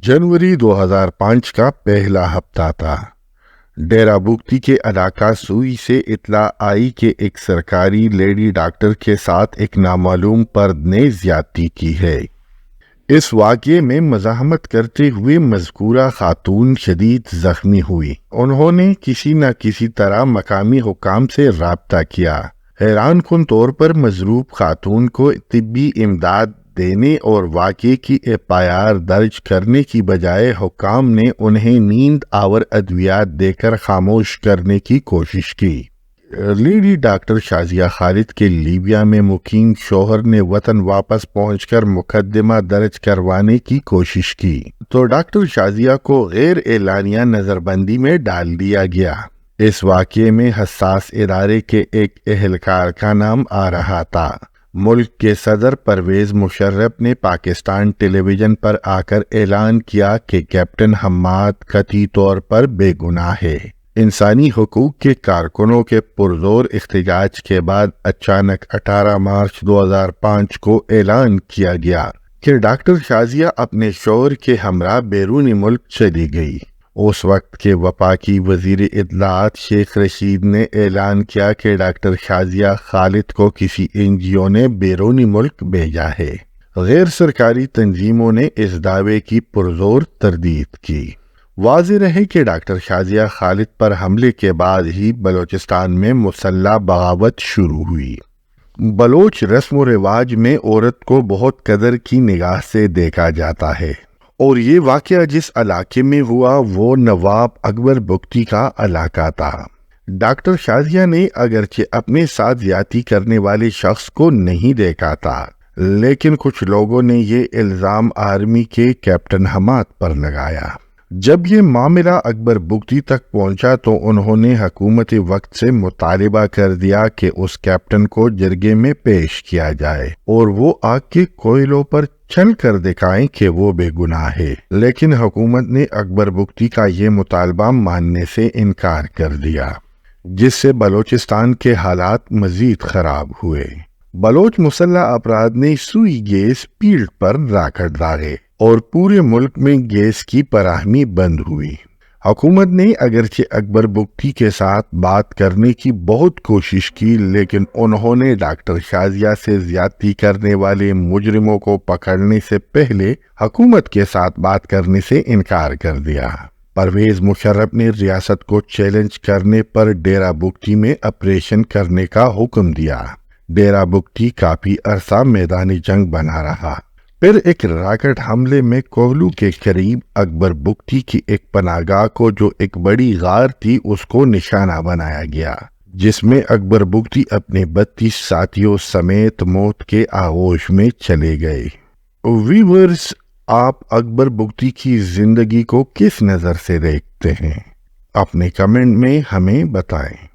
जनवरी 2005 का पहला हफ्ता था। डेरा बुगटी के इलाका सुई से इत्ला आई कि एक सरकारी लेडी डॉक्टर के साथ एक नामालूम फर्द ने ज्यादती की है। इस वाक़ये में मज़ाहमत करते हुए मज़कूरा खातून शदीद ज़ख्मी हुई। उन्होंने किसी न किसी तरह मकामी हुकाम से राब्ता किया। हैरान कुन तौर पर मजरूब खातून को तिब्बी इमदाद देने और वाक़ये की एफआईआर दर्ज करने की बजाय हुकाम ने उन्हें नींद आवर अद्वियात देकर खामोश करने की कोशिश की। लेडी डॉक्टर शाजिया खालिद के लीबिया में मुकीम शोहर ने वतन वापस पहुंचकर मुकदमा दर्ज करवाने की कोशिश की तो डॉक्टर शाजिया को गैर एलानिया नजरबंदी में डाल दिया गया। इस वाक़ये में हसास इदारे के एक एहलकार का नाम आ रहा था। मुल्क के सदर परवेज मुशर्रफ ने पाकिस्तान टेलीविजन पर आकर ऐलान किया कि कैप्टन हम्माद कतई तौर पर बेगुनाह है। इंसानी हुकूक के कारकुनों के पुरजोर इख्तिजाज के बाद अचानक 18 मार्च 2005 को ऐलान किया गया कि डॉक्टर शाजिया अपने शौहर के हमरा बैरूनी मुल्क चली गई। उस वक्त के वफाकी वजीर इत्तलाआत शेख रशीद ने ऐलान किया कि डॉक्टर शाजिया खालिद को किसी एनजीओ ने बैरूनी मुल्क भेजा है। गैर सरकारी तंजीमों ने इस दावे की पुरजोर तरदीद की। वाज़ेह है कि डॉक्टर शाजिया खालिद पर हमले के बाद ही बलोचिस्तान में मुसल्लह बगावत शुरू हुई। बलोच रस्म व रिवाज में औरत को बहुत कदर की निगाह से देखा जाता है और ये वाक़या जिस इलाके में हुआ वो नवाब अकबर बुगटी का इलाका था। डॉक्टर शाजिया ने अगरचे अपने साथ ज्यादती करने वाले शख्स को नहीं देखा था, लेकिन कुछ लोगों ने ये इल्ज़ाम आर्मी के कैप्टन हम्माद पर लगाया। जब ये मामला अकबर बुगटी तक पहुंचा तो उन्होंने हुकूमत वक्त से मुतालिबा कर दिया कि उस कैप्टन को जरगे में पेश किया जाए और वो आग के कोयलों पर चल कर दिखाएं कि वो बेगुनाह है। लेकिन हुकूमत ने अकबर बुगटी का ये मुतालबा मानने से इनकार कर दिया, जिससे बलोचिस्तान के हालात मजीद खराब हुए। बलोच मुसल्लह अफराद ने सुई गैस फील्ड पर राकेट दागे और पूरे मुल्क में गैस की फराहमी बंद हुई। हुकूमत ने अगरचे अकबर बुगटी के साथ बात करने की बहुत कोशिश की, लेकिन उन्होंने डॉक्टर शाजिया से ज्यादती करने वाले मुजरिमों को पकड़ने से पहले हुकूमत के साथ बात करने से इनकार कर दिया। परवेज मुशर्रफ ने रियासत को चैलेंज करने पर डेरा बुगटी में ऑपरेशन करने का हुक्म दिया। डेरा बुगटी काफी अरसा मैदानी जंग बना रहा। फिर एक रॉकेट हमले में कोहलू के करीब अकबर बुगटी की एक पनाहगाह को जो एक बड़ी गार थी उसको निशाना बनाया गया, जिसमें अकबर बुगटी अपने 32 साथियों समेत मौत के आगोश में चले गए। व्यूअर्स, आप अकबर बुगटी की जिंदगी को किस नज़र से देखते हैं? अपने कमेंट में हमें बताएं।